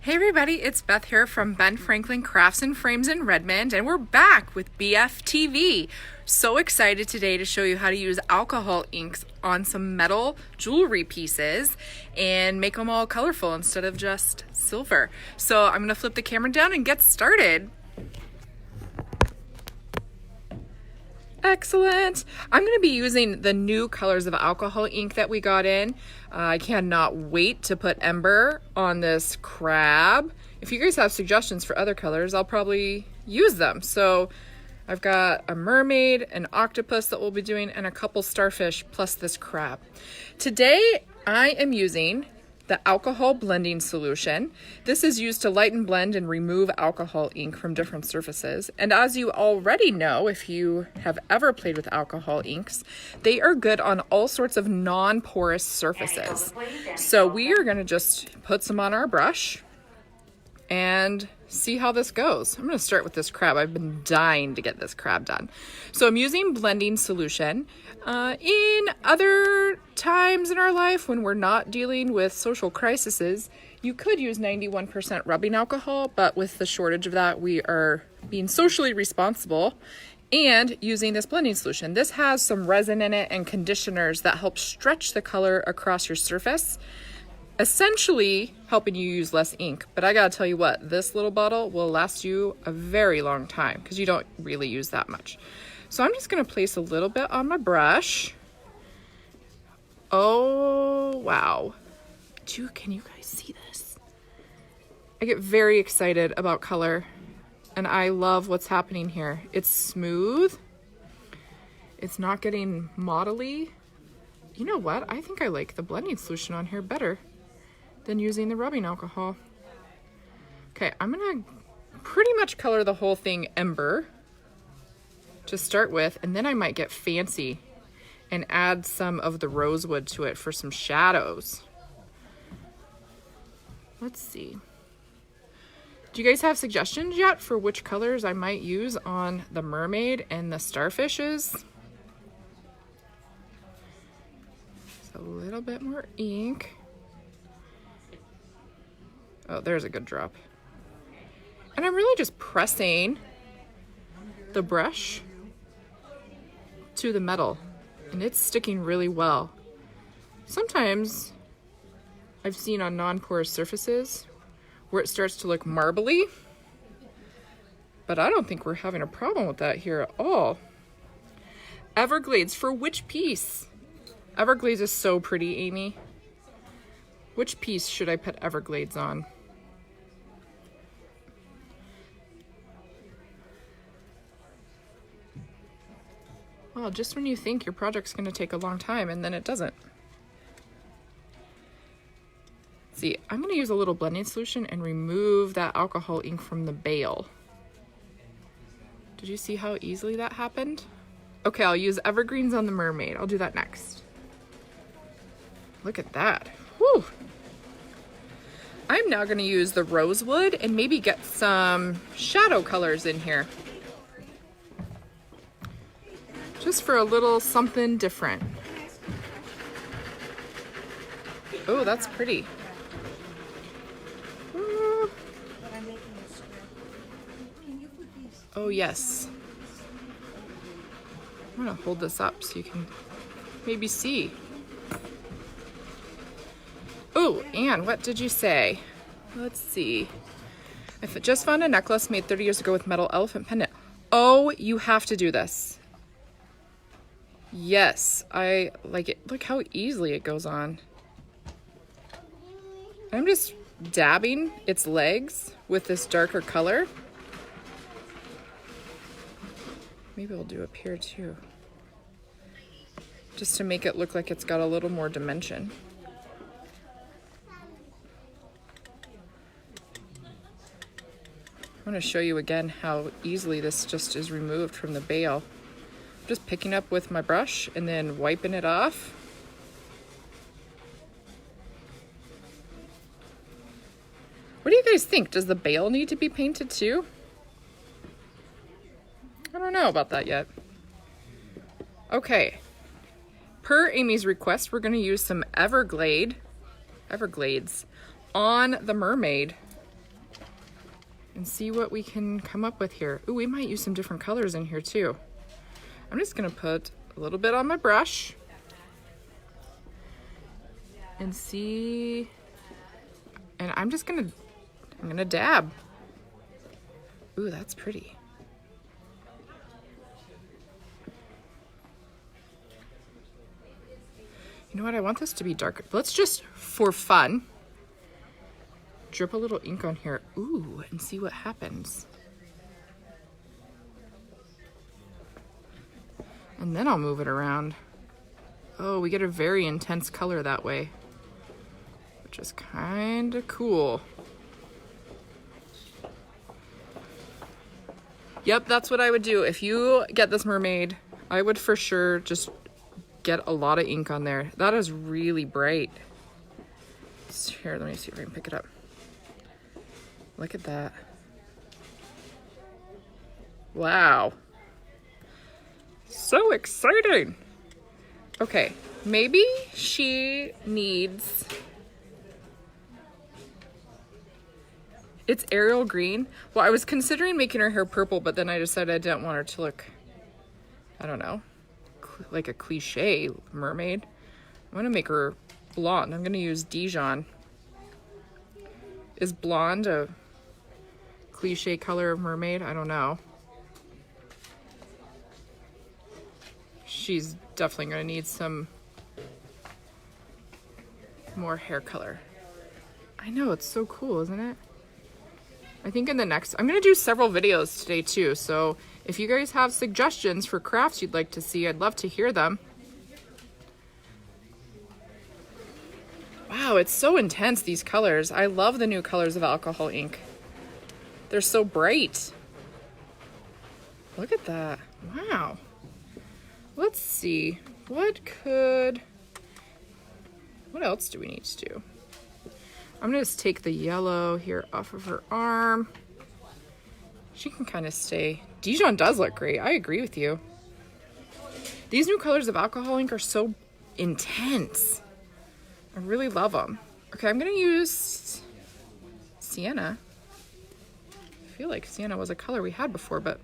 Hey everybody, it's Beth here from Ben Franklin Crafts and Frames in Redmond, and we're back with BFTV. So excited today to show you how to use alcohol inks on some metal jewelry pieces and make them all colorful instead of just silver. So I'm gonna flip the camera down and get started. Excellent. I'm going to be using the new colors of alcohol ink that we got in. I cannot wait to put Ember on this crab. If you guys have suggestions for other colors, I'll probably use them. So I've got a mermaid, an octopus that we'll be doing, and a couple starfish plus this crab. Today I am using the alcohol blending solution. This is used to lighten, blend, and remove alcohol ink from different surfaces. And as you already know, if you have ever played with alcohol inks, they are good on all sorts of non-porous surfaces. So we are going to just put some on our brush and see how this goes. I'm going to start with this crab. I've been dying to get this crab done. So I'm using blending solution. In other times in our life when we're not dealing with social crises, you could use 91% rubbing alcohol, but with the shortage of that, we are being socially responsible and using this blending solution. This has some resin in it and conditioners that help stretch the color across your surface, essentially helping you use less ink. But I gotta tell you what, this little bottle will last you a very long time because you don't really use that much. So I'm just gonna place a little bit on my brush. Oh, wow. Can you guys see this? I get very excited about color and I love what's happening here. It's smooth. It's not getting modelly. You know what? I think I like the blending solution on here better than using the rubbing alcohol. Okay, I'm gonna pretty much color the whole thing Ember to start with, and then I might get fancy and add some of the rosewood to it for some shadows. Let's see. Do you guys have suggestions yet for which colors I might use on the mermaid and the starfishes? Just a little bit more ink. Oh, there's a good drop. And I'm really just pressing the brush to the metal, and it's sticking really well. Sometimes I've seen on non-porous surfaces where it starts to look marbly, but I don't think we're having a problem with that here at all. Everglades for which piece? Everglades is so pretty, Amy. Which piece should I put Everglades on? Well, just when you think your project's going to take a long time, and then it doesn't. See, I'm going to use a little blending solution and remove that alcohol ink from the bale. Did you see how easily that happened? Okay, I'll use evergreens on the mermaid. I'll do that next. Look at that. Whew. I'm now going to use the rosewood and maybe get some shadow colors in here, just for a little something different. Oh, that's pretty. Oh yes. I'm gonna hold this up so you can maybe see. Oh, Anne, what did you say? Let's see. I just found a necklace made 30 years ago with metal elephant pendant. Oh, you have to do this. Yes, I like it. Look how easily it goes on. I'm just dabbing its legs with this darker color. Maybe I'll do up here too, just to make it look like it's got a little more dimension. I want to show you again how easily this just is removed from the bale. Just picking up with my brush and then wiping it off. What do you guys think? Does the bale need to be painted too? I don't know about that yet. Okay. Per Amy's request, we're going to use some Everglades on the mermaid. and see what we can come up with here. Ooh, we might use some different colors in here too. I'm just gonna put a little bit on my brush and see, and I'm gonna dab. Ooh, that's pretty. You know what, I want this to be darker. Let's just, for fun, drip a little ink on here. Ooh, and see what happens. And then I'll move it around. Oh, we get a very intense color that way, which is kind of cool. Yep, that's what I would do. If you get this mermaid, I would for sure just get a lot of ink on there. That is really bright. Here, let me see if I can pick it up. Look at that. Wow. So exciting. Okay, maybe she needs... It's Ariel green. Well, I was considering making her hair purple, but then I decided I didn't want her to look, I don't know, like a cliche mermaid. I'm gonna make her blonde. I'm gonna use Dijon. Is blonde a cliche color of mermaid? I don't know. She's definitely gonna need some more hair color. I know, it's so cool, isn't it? I think in the next, I'm gonna do several videos today too, so if you guys have suggestions for crafts you'd like to see, I'd love to hear them. Wow, it's so intense, these colors. I love the new colors of alcohol ink. They're so bright. Look at that, wow. Let's see, what else do we need to do? I'm gonna just take the yellow here off of her arm. She can kind of stay. Dijon does look great, I agree with you. These new colors of alcohol ink are so intense. I really love them. Okay, I'm gonna use sienna. I feel like sienna was a color we had before, but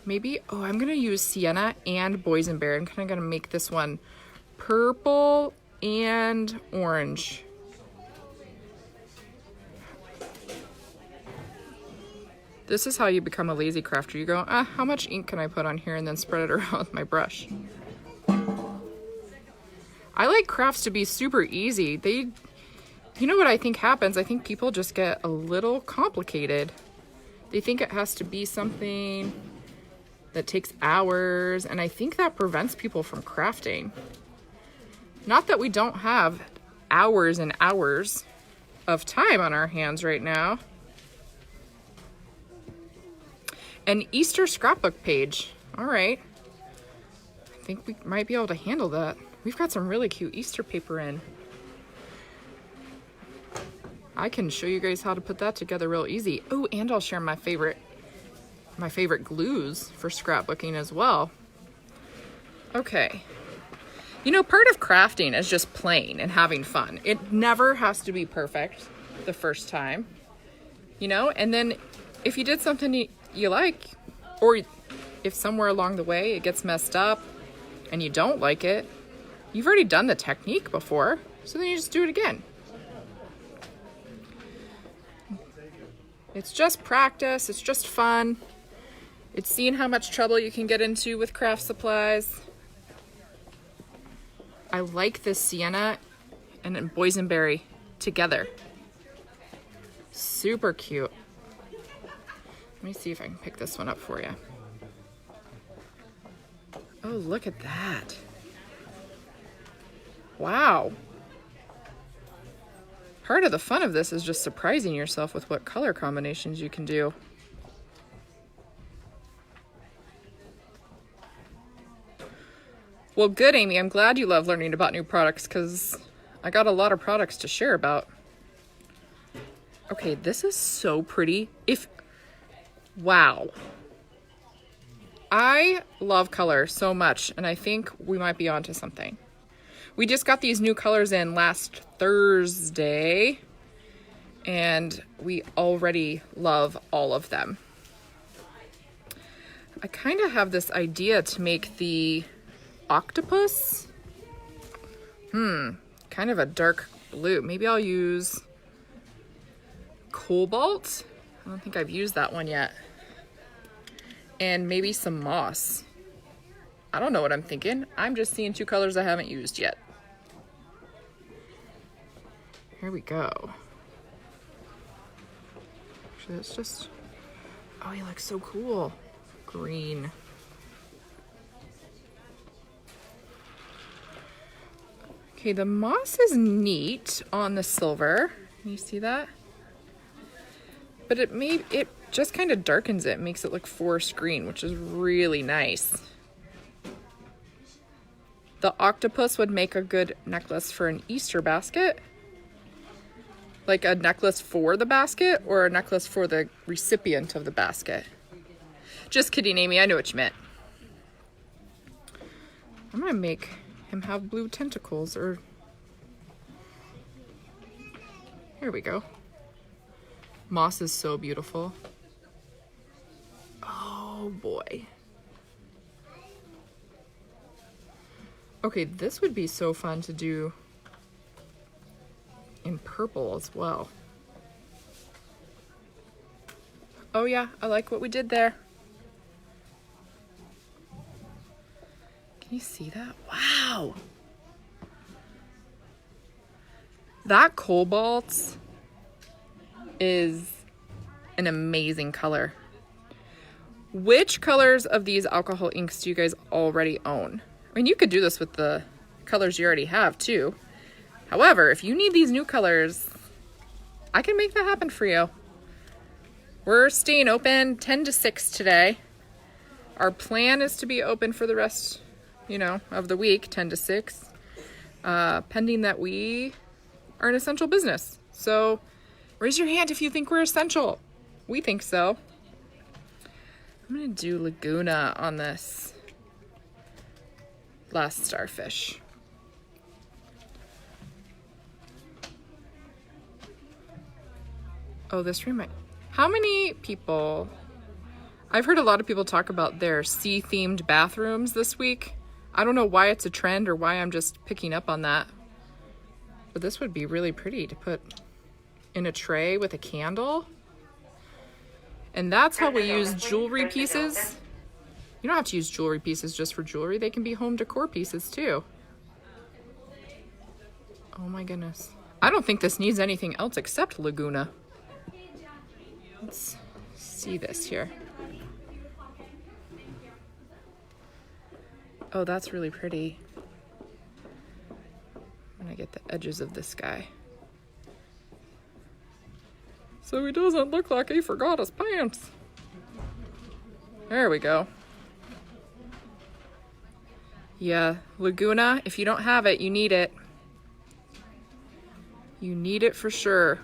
maybe, oh, I'm gonna use sienna and boysenberry. I'm kind of gonna make this one purple and orange. This is how you become a lazy crafter. You go, how much ink can I put on here, and then spread it around with my brush. I like crafts to be super easy. You know what I think happens? I think people just get a little complicated. They think it has to be something that takes hours, and I think that prevents people from crafting. Not that we don't have hours and hours of time on our hands right now. An Easter scrapbook page. All right. I think we might be able to handle that. We've got some really cute Easter paper in. I can show you guys how to put that together real easy. Oh, and I'll share my favorite glues for scrapbooking as well. Okay. You know, part of crafting is just playing and having fun. It never has to be perfect the first time, you know? And then if you did something you like, or if somewhere along the way it gets messed up and you don't like it, you've already done the technique before, so then you just do it again. It's just practice, it's just fun. It's seeing how much trouble you can get into with craft supplies. I like this sienna and boysenberry together. Super cute. Let me see if I can pick this one up for you. Oh, look at that. Wow. Part of the fun of this is just surprising yourself with what color combinations you can do. Well, good, Amy. I'm glad you love learning about new products, because I got a lot of products to share about. Okay, this is so pretty. Wow. I love color so much, and I think we might be onto something. We just got these new colors in last Thursday, and we already love all of them. I kind of have this idea to make the octopus, kind of a dark blue. Maybe I'll use cobalt. I don't think I've used that one yet. And maybe some moss. I don't know what I'm thinking. I'm just seeing two colors I haven't used yet. Here we go. Actually, that's just, oh, he looks so cool. Green. Okay, the moss is neat on the silver. Can you see that? But it just kind of darkens it, makes it look forest green, which is really nice. The octopus would make a good necklace for an Easter basket. Like a necklace for the basket or a necklace for the recipient of the basket. Just kidding, Amy, I know what you meant. I'm gonna make him have blue tentacles, or here we go. Moss is so beautiful. Oh boy. Okay, this would be so fun to do in purple as well. Oh yeah, I like what we did there. Can you see that? Wow. That cobalt is an amazing color. Which colors of these alcohol inks do you guys already own? I mean, you could do this with the colors you already have too. However, if you need these new colors, I can make that happen for you. We're staying open 10 to 6 today. Our plan is to be open for the rest, of the week, 10 to 6, pending that we are an essential business. So raise your hand if you think we're essential. We think so. I'm gonna do Laguna on this last starfish. Oh, how many people, I've heard a lot of people talk about their sea-themed bathrooms this week. I don't know why it's a trend or why I'm just picking up on that. But this would be really pretty to put in a tray with a candle. And that's how we use jewelry pieces. You don't have to use jewelry pieces just for jewelry. They can be home decor pieces too. Oh my goodness. I don't think this needs anything else except Laguna. Let's see this here. Oh, that's really pretty. I'm gonna get the edges of this guy, so he doesn't look like he forgot his pants. There we go. Yeah, Laguna, if you don't have it, you need it. You need it for sure.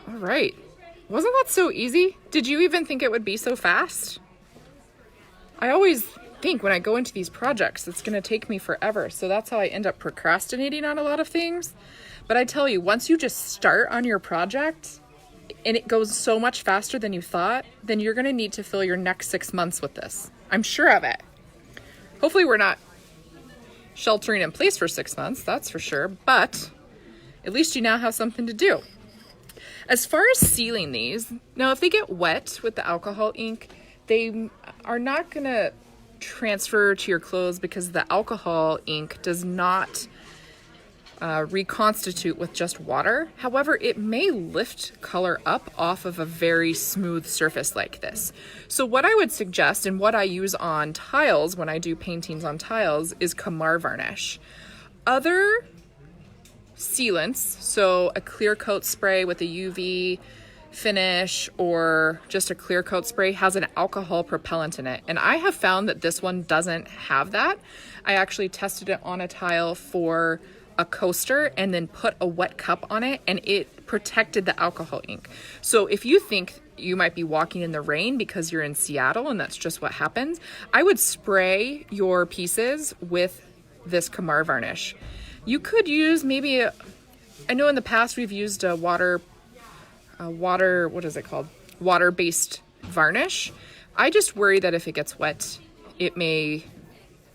All right. Wasn't that so easy? Did you even think it would be so fast? I always think when I go into these projects, it's going to take me forever. So that's how I end up procrastinating on a lot of things. But I tell you, once you just start on your project and it goes so much faster than you thought, then you're going to need to fill your next 6 months with this. I'm sure of it. Hopefully we're not sheltering in place for 6 months, that's for sure. But at least you now have something to do. As far as sealing these, now if they get wet with the alcohol ink, they are not going to transfer to your clothes because the alcohol ink does not reconstitute with just water. However, it may lift color up off of a very smooth surface like this. So what I would suggest, and what I use on tiles when I do paintings on tiles, is Kamar varnish. Other sealants, so a clear coat spray with a UV finish or just a clear coat spray, has an alcohol propellant in it. And I have found that this one doesn't have that. I actually tested it on a tile for a coaster and then put a wet cup on it, and it protected the alcohol ink. So if you think you might be walking in the rain because you're in Seattle and that's just what happens, I would spray your pieces with this Kamar varnish. You could use maybe, I know in the past we've used a what is it called? Water-based varnish. I just worry that if it gets wet, it may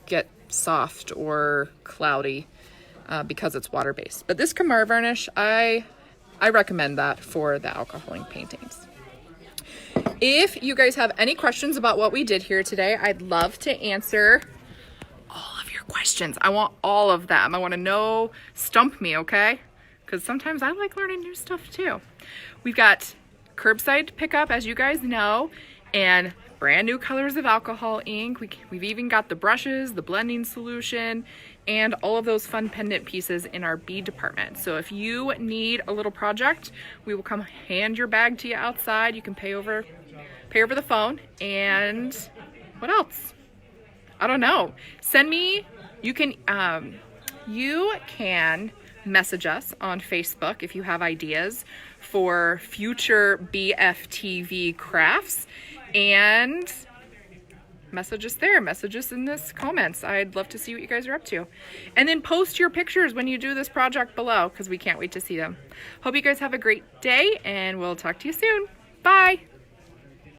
get soft or cloudy because it's water-based. But this Kamar varnish, I recommend that for the alcohol ink paintings. If you guys have any questions about what we did here today, I'd love to answer all of your questions. I want all of them. I want to know, stump me, okay? Because sometimes I like learning new stuff too. We've got curbside pickup, as you guys know, and brand new colors of alcohol ink. We've even got the brushes, the blending solution, and all of those fun pendant pieces in our bead department. So if you need a little project, we will come hand your bag to you outside. You can pay over the phone. And what else? I don't know. Send me, you can message us on Facebook if you have ideas for future BFTV crafts, and message us there. Message us in this comments. I'd love to see what you guys are up to. And then post your pictures when you do this project below, because we can't wait to see them. Hope you guys have a great day, and we'll talk to you soon. Bye.